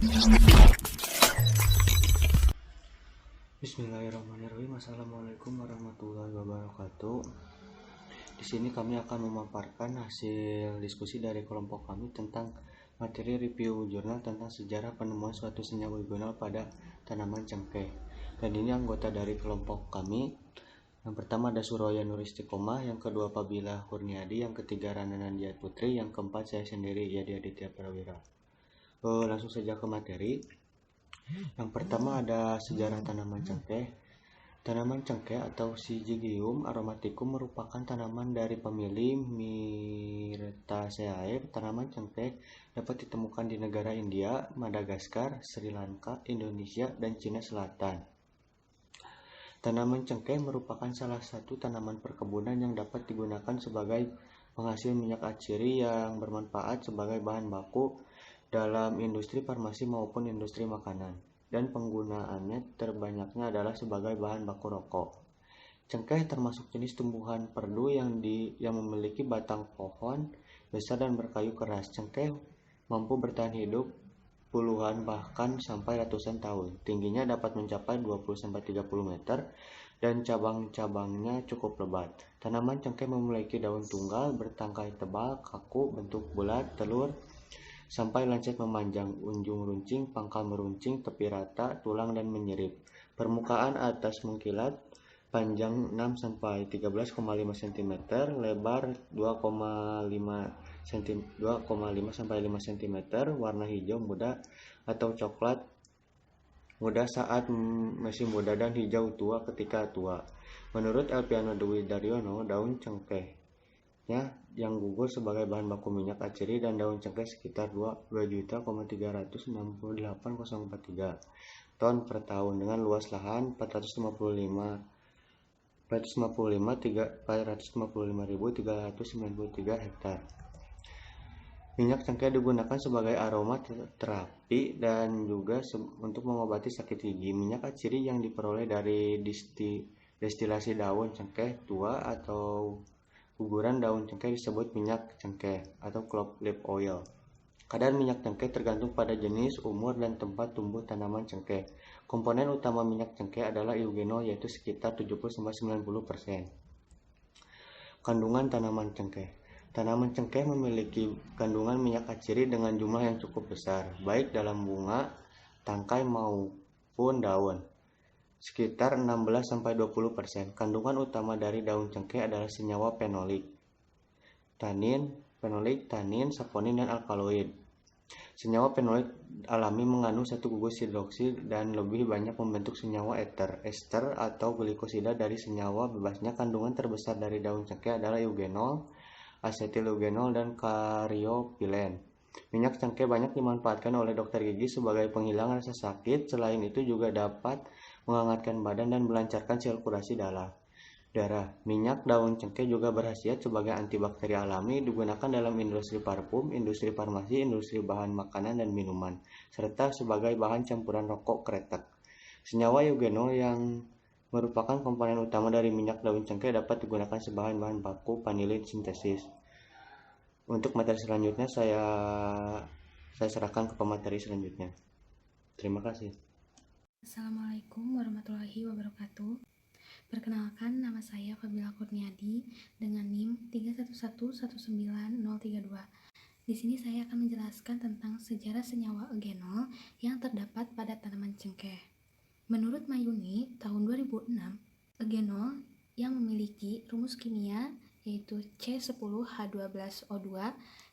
Bismillahirrahmanirrahim. Assalamualaikum warahmatullahi wabarakatuh. Di sini kami akan memaparkan hasil diskusi dari kelompok kami tentang materi review jurnal tentang sejarah penemuan suatu senyawa eugenol pada tanaman cengkeh. Dan ini anggota dari kelompok kami. Yang pertama ada Suroya Nuristiqomah, yang kedua Fabila Kurniadi, yang ketiga Rana Nandia Putri, yang keempat saya sendiri Yadi Aditya Prawira. Langsung saja ke materi. Yang pertama ada sejarah tanaman cengkeh. Tanaman cengkeh atau Syzygium aromaticum merupakan tanaman dari famili Myrtaceae. Tanaman cengkeh dapat ditemukan di negara India, Madagaskar, Sri Lanka, Indonesia, dan Cina Selatan. Tanaman cengkeh merupakan salah satu tanaman perkebunan yang dapat digunakan sebagai penghasil minyak atsiri yang bermanfaat sebagai bahan baku dalam industri farmasi maupun industri makanan, dan penggunaannya terbanyaknya adalah sebagai bahan baku rokok. Cengkeh termasuk jenis tumbuhan perdu yang memiliki batang pohon besar dan berkayu keras. Cengkeh mampu bertahan hidup puluhan bahkan sampai ratusan tahun. Tingginya dapat mencapai 20-30 meter dan cabang-cabangnya cukup lebat. Tanaman cengkeh memiliki daun tunggal, bertangkai tebal, kaku, bentuk bulat, telur, sampai lancet memanjang, ujung runcing, pangkal meruncing, tepi rata, tulang dan menyerip. Permukaan atas mengkilat, panjang 6-13,5 cm, lebar 2,5-5 cm, warna hijau muda atau coklat muda saat masih muda dan hijau tua ketika tua. Menurut Elpiano Dwi Daryono, daun cengkeh yang gugur sebagai bahan baku minyak atsiri dan daun cengkeh sekitar 2.368.043 ton per tahun dengan luas lahan 455.393 hektar. Minyak cengkeh digunakan sebagai aroma terapi dan juga untuk mengobati sakit gigi. Minyak atsiri yang diperoleh dari destilasi daun cengkeh tua atau guguran daun cengkeh disebut minyak cengkeh atau clove leaf oil. Kadar minyak cengkeh tergantung pada jenis, umur, dan tempat tumbuh tanaman cengkeh. Komponen utama minyak cengkeh adalah eugenol, yaitu sekitar 70-90%. Kandungan tanaman cengkeh. Tanaman cengkeh memiliki kandungan minyak atsiri dengan jumlah yang cukup besar, baik dalam bunga, tangkai maupun daun. Sekitar 16-20%. Kandungan utama dari daun cengkeh adalah senyawa fenolik, tanin, saponin, dan alkaloid. Senyawa fenolik alami mengandung satu gugus hidroksil dan lebih banyak membentuk senyawa ester atau glikosida dari senyawa bebasnya. Kandungan terbesar dari daun cengkeh adalah eugenol, asetil-eugenol, dan karyopilen. Minyak cengkeh banyak dimanfaatkan oleh dokter gigi sebagai penghilang rasa sakit. Selain itu juga dapat menghangatkan badan dan melancarkan sirkulasi darah. Minyak daun cengkeh juga berkhasiat sebagai antibakteri alami, digunakan dalam industri parfum, industri farmasi, industri bahan makanan dan minuman, serta sebagai bahan campuran rokok kretek. Senyawa eugenol yang merupakan komponen utama dari minyak daun cengkeh dapat digunakan sebagai bahan baku vanilin sintesis. Untuk materi selanjutnya saya serahkan ke pemateri selanjutnya. Terima kasih. Assalamualaikum warahmatullahi wabarakatuh. Perkenalkan, nama saya Fabila Kurniadi dengan NIM 3111932. Di sini saya akan menjelaskan tentang sejarah senyawa eugenol yang terdapat pada tanaman cengkeh. Menurut Mayuni, tahun 2006, eugenol yang memiliki rumus kimia yaitu C10H12O2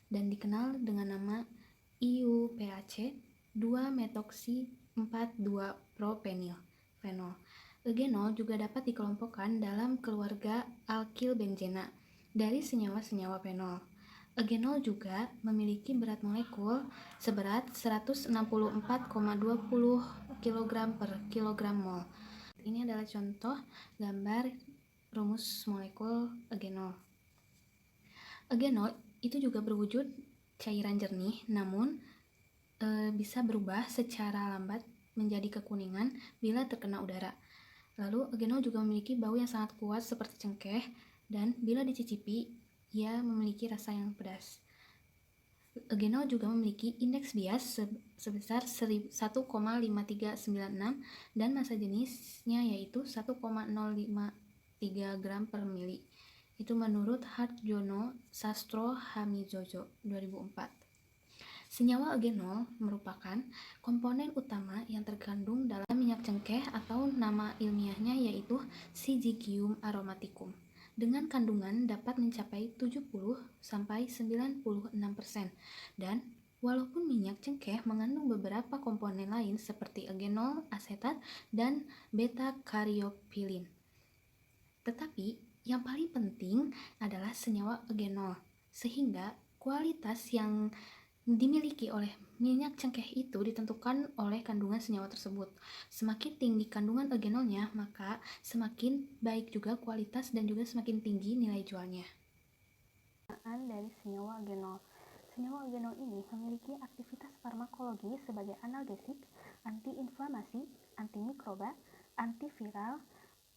dan dikenal dengan nama IUPAC 2-metoksi 4,2-propenil fenol. Eugenol juga dapat dikelompokkan dalam keluarga alkilbenzena dari senyawa-senyawa fenol. Eugenol juga memiliki berat molekul seberat 164,20 kg per kilogram mol. Ini adalah contoh gambar rumus molekul eugenol. Eugenol itu juga berwujud cairan jernih, namun bisa berubah secara lambat menjadi kekuningan bila terkena udara. Lalu eugenol juga memiliki bau yang sangat kuat seperti cengkeh dan bila dicicipi ia memiliki rasa yang pedas. Eugenol juga memiliki indeks bias sebesar 1,5396 dan massa jenisnya yaitu 1,053 gram per mili. Itu menurut Harjono Sastro Hamizozo 2004. Senyawa eugenol merupakan komponen utama yang terkandung dalam minyak cengkeh atau nama ilmiahnya yaitu Syzygium aromaticum. Dengan kandungan dapat mencapai 70-96%. Dan walaupun minyak cengkeh mengandung beberapa komponen lain seperti eugenol, asetat, dan beta-karyopilin. Tetapi yang paling penting adalah senyawa eugenol, sehingga kualitas yang dimiliki oleh minyak cengkeh itu ditentukan oleh kandungan senyawa tersebut. Semakin tinggi kandungan eugenolnya, maka semakin baik juga kualitas dan juga semakin tinggi nilai jualnya. Dari senyawa eugenol. Senyawa eugenol ini memiliki aktivitas farmakologi sebagai analgesik, antiinflamasi, antimikroba, antiviral,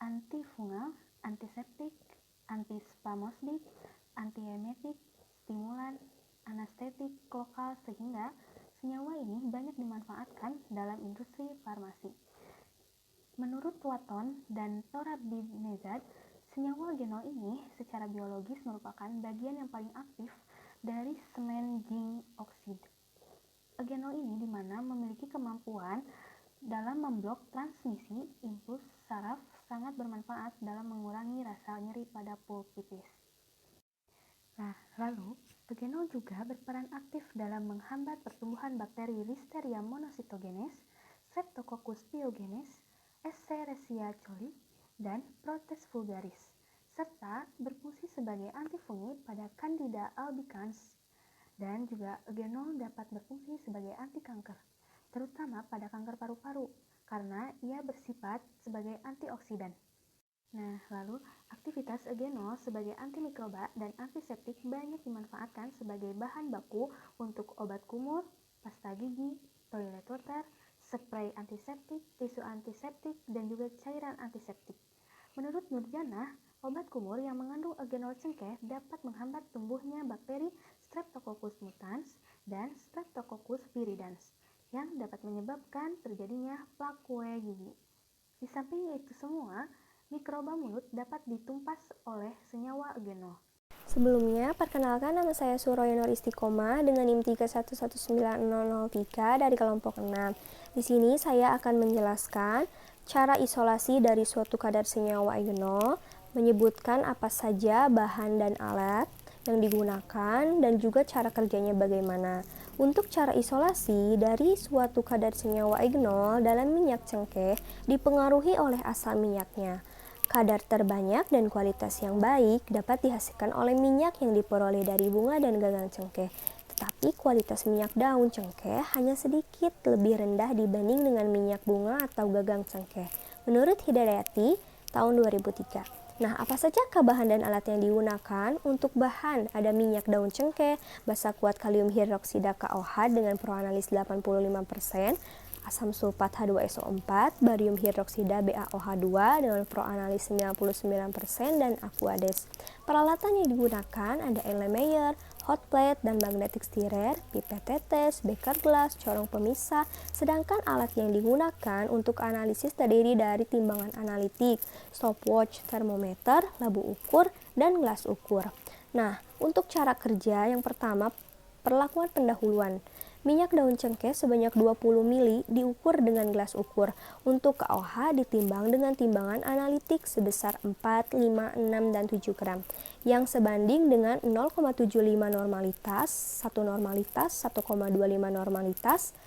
antifungal, antiseptik, antispasmodik, antiemetik, stimulan, anestetik lokal, sehingga senyawa ini banyak dimanfaatkan dalam industri farmasi. Menurut Watton dan Torabinezad, senyawa eugenol ini secara biologis merupakan bagian yang paling aktif dari semen zinc oxide. Eugenol ini dimana memiliki kemampuan dalam memblok transmisi impuls saraf, sangat bermanfaat dalam mengurangi rasa nyeri pada pulpitis. Nah, lalu eugenol juga berperan aktif dalam menghambat pertumbuhan bakteri Listeria monocytogenes, Streptococcus pyogenes, Escherichia coli, dan Proteus vulgaris, serta berfungsi sebagai antifungit pada Candida albicans. Dan juga eugenol dapat berfungsi sebagai anti kanker, terutama pada kanker paru-paru, karena ia bersifat sebagai antioksidan. Nah, lalu aktivitas eugenol sebagai antimikroba dan antiseptik banyak dimanfaatkan sebagai bahan baku untuk obat kumur, pasta gigi, toilet water, spray antiseptik, tisu antiseptik, dan juga cairan antiseptik. Menurut Nurjana, obat kumur yang mengandung eugenol cengkeh dapat menghambat tumbuhnya bakteri Streptococcus mutans dan Streptococcus viridans yang dapat menyebabkan terjadinya plakue gigi. Di samping itu semua, mikroba mulut dapat ditumpas oleh senyawa eugenol. Sebelumnya, perkenalkan nama saya Suroyo Nur Istiqomah dengan NIM 3119003 dari kelompok 6. Di sini saya akan menjelaskan cara isolasi dari suatu kadar senyawa eugenol, menyebutkan apa saja bahan dan alat yang digunakan, dan juga cara kerjanya bagaimana. Untuk cara isolasi dari suatu kadar senyawa eugenol dalam minyak cengkeh dipengaruhi oleh asal minyaknya. Kadar terbanyak dan kualitas yang baik dapat dihasilkan oleh minyak yang diperoleh dari bunga dan gagang cengkeh. Tetapi kualitas minyak daun cengkeh hanya sedikit lebih rendah dibanding dengan minyak bunga atau gagang cengkeh. Menurut Hidayati, tahun 2003. Nah, apa sajakah bahan dan alat yang digunakan? Untuk bahan, ada minyak daun cengkeh, basa kuat kalium hidroksida KOH dengan proanalis 85%, asam sulfat H2SO4, barium hidroksida BaOH2 dengan proanalis 99%, dan Aquades. Peralatan yang digunakan ada Erlenmeyer, hot plate, dan magnetic stirrer, pipet tetes, beker gelas, corong pemisah. Sedangkan alat yang digunakan untuk analisis terdiri dari timbangan analitik, stopwatch, termometer, labu ukur, dan gelas ukur. Nah, untuk cara kerja yang pertama, perlakuan pendahuluan. Minyak daun cengkeh sebanyak 20 ml diukur dengan gelas ukur. Untuk KOH ditimbang dengan timbangan analitik sebesar 4, 5, 6, dan 7 gram yang sebanding dengan 0,75 normalitas, 1 normalitas, 1,25 normalitas,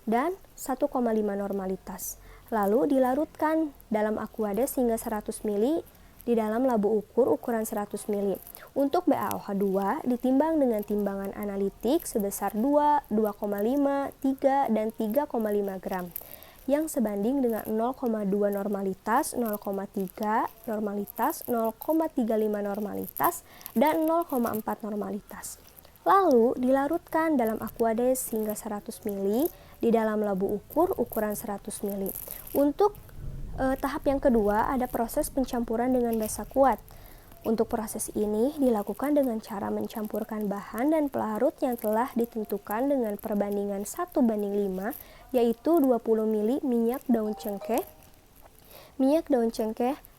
dan 1,5 normalitas. Lalu dilarutkan dalam Aquades hingga 100 ml di dalam labu ukur ukuran 100 ml. Untuk BaOH2 ditimbang dengan timbangan analitik sebesar 2, 2,5, 3, dan 3,5 gram yang sebanding dengan 0,2 normalitas, 0,3 normalitas, 0,35 normalitas, dan 0,4 normalitas. Lalu dilarutkan dalam Aquades hingga 100 ml di dalam labu ukur ukuran 100 ml. Untuk tahap yang kedua ada proses pencampuran dengan basa kuat. Untuk proses ini dilakukan dengan cara mencampurkan bahan dan pelarut yang telah ditentukan dengan perbandingan 1:5, yaitu 20 ml minyak daun cengkeh,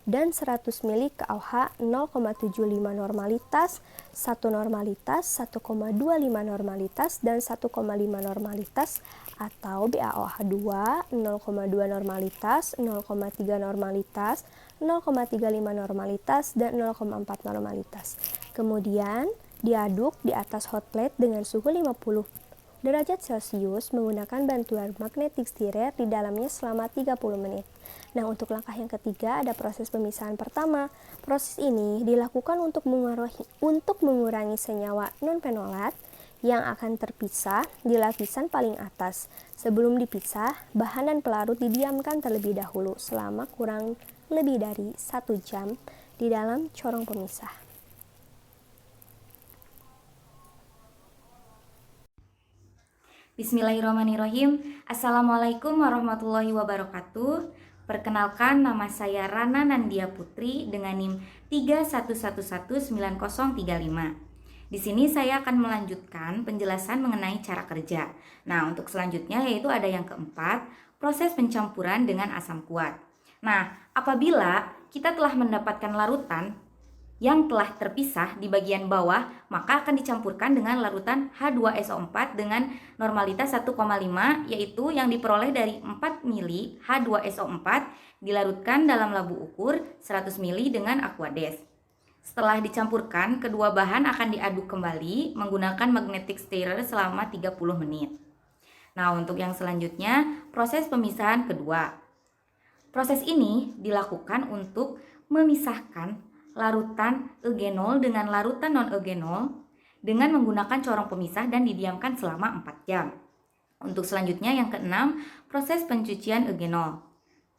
dan 100 ml KOH 0,75 normalitas, 1 normalitas, 1,25 normalitas, dan 1,5 normalitas atau BaOH 2, 0,2 normalitas, 0,3 normalitas, 0,35 normalitas, dan 0,4 normalitas. Kemudian diaduk di atas hot plate dengan suhu 50 derajat Celcius menggunakan bantuan magnetic stirrer di dalamnya selama 30 menit. Nah, untuk langkah yang ketiga ada proses pemisahan pertama. Proses ini dilakukan untuk mengurangi senyawa non-fenolat yang akan terpisah di lapisan paling atas. Sebelum dipisah, bahan dan pelarut didiamkan terlebih dahulu selama kurang lebih dari 1 jam di dalam corong pemisah. Bismillahirrahmanirrahim. Assalamualaikum warahmatullahi wabarakatuh. Perkenalkan, nama saya Rana Nandia Putri dengan NIM 31119035. Di sini saya akan melanjutkan penjelasan mengenai cara kerja. Nah, untuk selanjutnya yaitu ada yang keempat, proses pencampuran dengan asam kuat. Nah, apabila kita telah mendapatkan larutan yang telah terpisah di bagian bawah, maka akan dicampurkan dengan larutan H2SO4 dengan normalitas 1,5, yaitu yang diperoleh dari 4 ml H2SO4 dilarutkan dalam labu ukur 100 ml dengan Aquades. Setelah dicampurkan, kedua bahan akan diaduk kembali menggunakan magnetic stirrer selama 30 menit. Nah, untuk yang selanjutnya, proses pemisahan kedua. Proses ini dilakukan untuk memisahkan larutan eugenol dengan larutan non-eugenol dengan menggunakan corong pemisah dan didiamkan selama 4 jam. Untuk selanjutnya yang keenam, proses pencucian eugenol.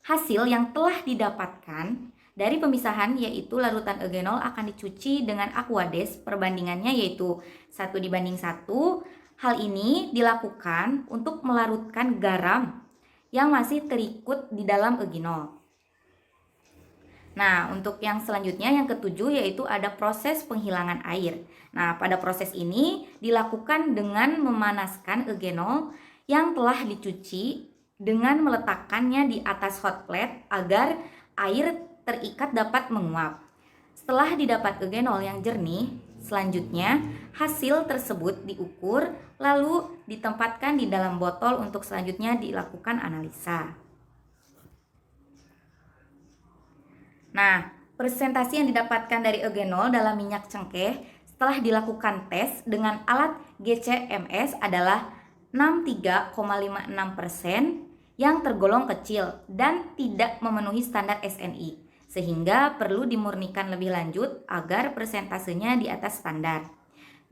Hasil yang telah didapatkan dari pemisahan yaitu larutan eugenol akan dicuci dengan Aquades, perbandingannya yaitu 1:1. Hal ini dilakukan untuk melarutkan garam yang masih terikut di dalam eugenol. Nah, untuk yang selanjutnya yang ketujuh yaitu ada proses penghilangan air. Nah, pada proses ini dilakukan dengan memanaskan eugenol yang telah dicuci dengan meletakkannya di atas hot plate agar air terikat dapat menguap. Setelah didapat eugenol yang jernih, selanjutnya hasil tersebut diukur lalu ditempatkan di dalam botol untuk selanjutnya dilakukan analisa. Nah, presentasi yang didapatkan dari eugenol dalam minyak cengkeh setelah dilakukan tes dengan alat GCMS adalah 63,56% yang tergolong kecil dan tidak memenuhi standar SNI, sehingga perlu dimurnikan lebih lanjut agar persentasenya di atas standar.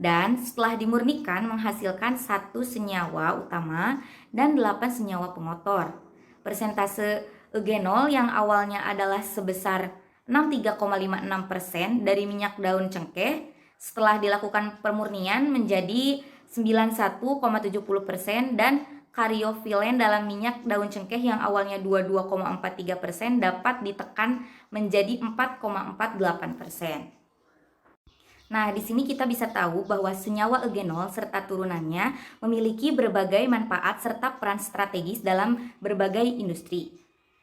Dan setelah dimurnikan menghasilkan 1 senyawa utama dan 8 senyawa pengotor. Persentase eugenol yang awalnya adalah sebesar 63,56% dari minyak daun cengkeh setelah dilakukan pemurnian menjadi 91,70% dan kariofilen dalam minyak daun cengkeh yang awalnya 22,43% dapat ditekan menjadi 4,48%. Nah, di sini kita bisa tahu bahwa senyawa eugenol serta turunannya memiliki berbagai manfaat serta peran strategis dalam berbagai industri.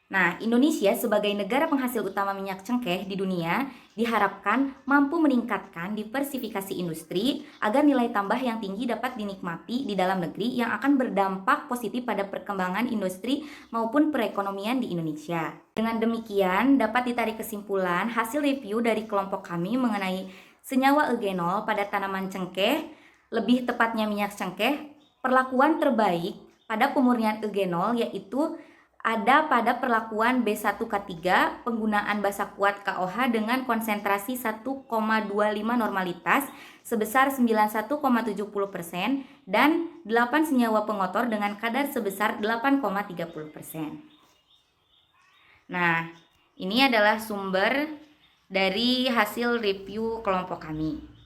Nah, Indonesia sebagai negara penghasil utama minyak cengkeh di dunia diharapkan mampu meningkatkan diversifikasi industri agar nilai tambah yang tinggi dapat dinikmati di dalam negeri yang akan berdampak positif pada perkembangan industri maupun perekonomian di Indonesia. Dengan demikian, dapat ditarik kesimpulan hasil review dari kelompok kami mengenai senyawa eugenol pada tanaman cengkeh, lebih tepatnya minyak cengkeh. Perlakuan terbaik pada pemurnian eugenol yaitu ada pada perlakuan B1K3 penggunaan basa kuat KOH dengan konsentrasi 1,25 normalitas sebesar 91,70% dan 8 senyawa pengotor dengan kadar sebesar 8,30%. Nah, ini adalah sumber dari hasil review kelompok kami.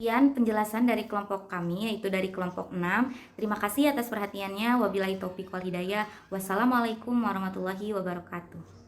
Sekian penjelasan dari kelompok kami, yaitu dari kelompok 6. Terima kasih atas perhatiannya. Wabillahi taufiq wal hidayah. Wassalamualaikum warahmatullahi wabarakatuh.